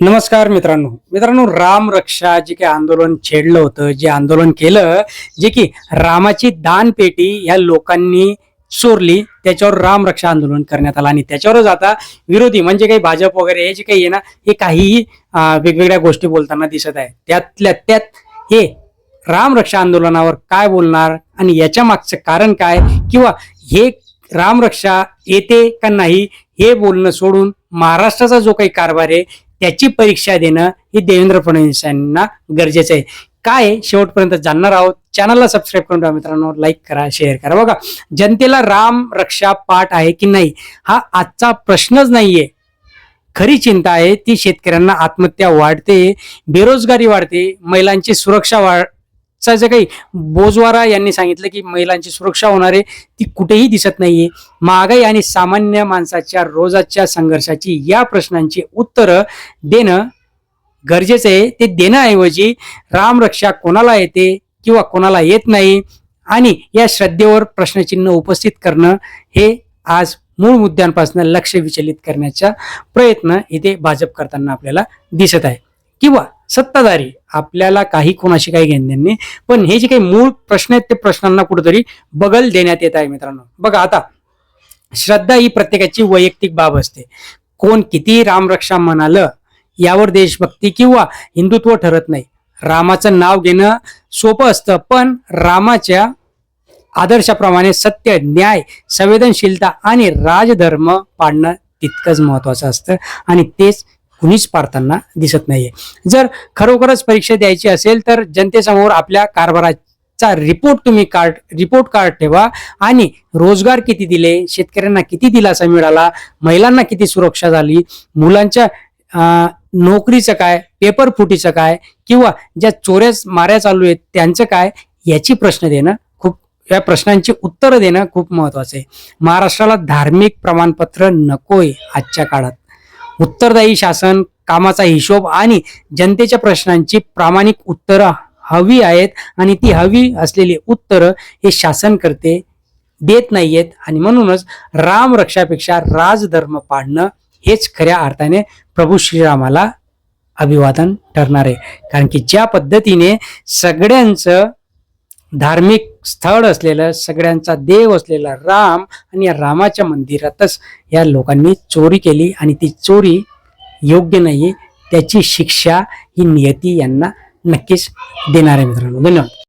नमस्कार मित्रांनो राम रक्षा जे काही आंदोलन छेडलं होतं, जे आंदोलन केलं, जे की रामाची दानपेटी या लोकांनी चोरली, त्याच्यावर राम रक्षा आंदोलन करण्यात आलं आणि त्याच्यावरच आता विरोधी म्हणजे काही भाजप वगैरे हे जे काही आहे ना, हे काहीही वेगवेगळ्या गोष्टी बोलताना दिसत आहे. त्यातल्या त्यात हे राम रक्षा आंदोलनावर काय बोलणार आणि याच्या मागचं कारण काय, किंवा हे राम रक्षा येते का नाही हे बोलणं सोडून महाराष्ट्राचा जो काही कारभार आहे त्याची परीक्षा देणं हे देवेंद्र फडणवीस यांना गरजेचं आहे. काय शेवटपर्यंत जाणणार आहोत. चॅनलला सबस्क्राईब करून ठेवा मित्रांनो, लाईक करा, शेअर करा. बघा, जनतेला राम रक्षा पाठ आहे की नाही हा आजचा प्रश्नच नाहीये. खरी चिंता आहे ती शेतकऱ्यांना आत्महत्या वाढते, बेरोजगारी वाढते, महिलांची सुरक्षा जे काही बोजवारा यांनी सांगितलं की महिलांची सुरक्षा होणार आहे ती कुठेही दिसत नाहीये. महागाई आणि सामान्य माणसाच्या रोजाच्या संघर्षाची या प्रश्नांची उत्तरं देणं गरजेचं आहे. ते देण्याऐवजी राम रक्षा कोणाला येते किंवा कोणाला येत नाही आणि या श्रद्धेवर प्रश्नचिन्ह उपस्थित करणं हे आज मूळ मुद्द्यांपासून लक्ष विचलित करण्याचा प्रयत्न इथे भाजप करताना आपल्याला दिसत आहे. किंवा सत्ताधारी, आपल्याला काही कोणाशी काही घेणं नाही, पण हे जे काही मूळ प्रश्न आहेत ते प्रश्नांना कुठेतरी बगल देण्यात येत आहे. मित्रांनो बघा, आता श्रद्धा ही प्रत्येकाची वैयक्तिक बाब असते. कोण किती रामरक्षा म्हणालं यावर देशभक्ती किंवा हिंदुत्व ठरत नाही. रामाचं नाव घेणं सोपं असतं, पण रामाच्या आदर्शाप्रमाणे सत्य, न्याय, संवेदनशीलता आणि राजधर्म पाळणं तितकंच महत्वाचं असतं आणि तेच कुणीच पाळताना दिसत नाहीये. जर खरोखरच परीक्षा द्यायची असेल तर जनतेसमोर आपल्या कारभाराचा रिपोर्ट कार्ड ठेवा आणि रोजगार किती दिले, शेतकऱ्यांना किती दिलासा मिळाला, महिलांना किती सुरक्षा झाली, मुलांच्या नोकरीचं काय, पेपर फुटीचं काय, किंवा ज्या चोऱ्या माऱ्या चालू आहेत त्यांचं काय, याची या प्रश्नांची उत्तरं देणं खूप महत्वाचं आहे. महाराष्ट्राला धार्मिक प्रमाणपत्र नकोय आजच्या काळात. उत्तरदायी शासन, कामाचा हिशोब आणि जनतेच्या प्रश्नांची प्रामाणिक उत्तरं हवी आहेत आणि ती हवी असलेली उत्तरं हे शासनकर्ते देत नाहीयेत. आणि म्हणूनच राम रक्षापेक्षा राजधर्म पाळणं हेच खऱ्या अर्थाने प्रभू श्रीरामाला अभिवादन ठरणार आहे. कारण की ज्या पद्धतीने सगळ्यांचं धार्मिक स्थळ असलेलं, सगळ्यांचा देव असलेला राम आणि या रामाच्या मंदिरातच या लोकांनी चोरी केली आणि ती चोरी योग्य नाहीये. त्याची शिक्षा ही नियती यांना नक्कीच देणार आहे. मित्रांनो, धन्यवाद.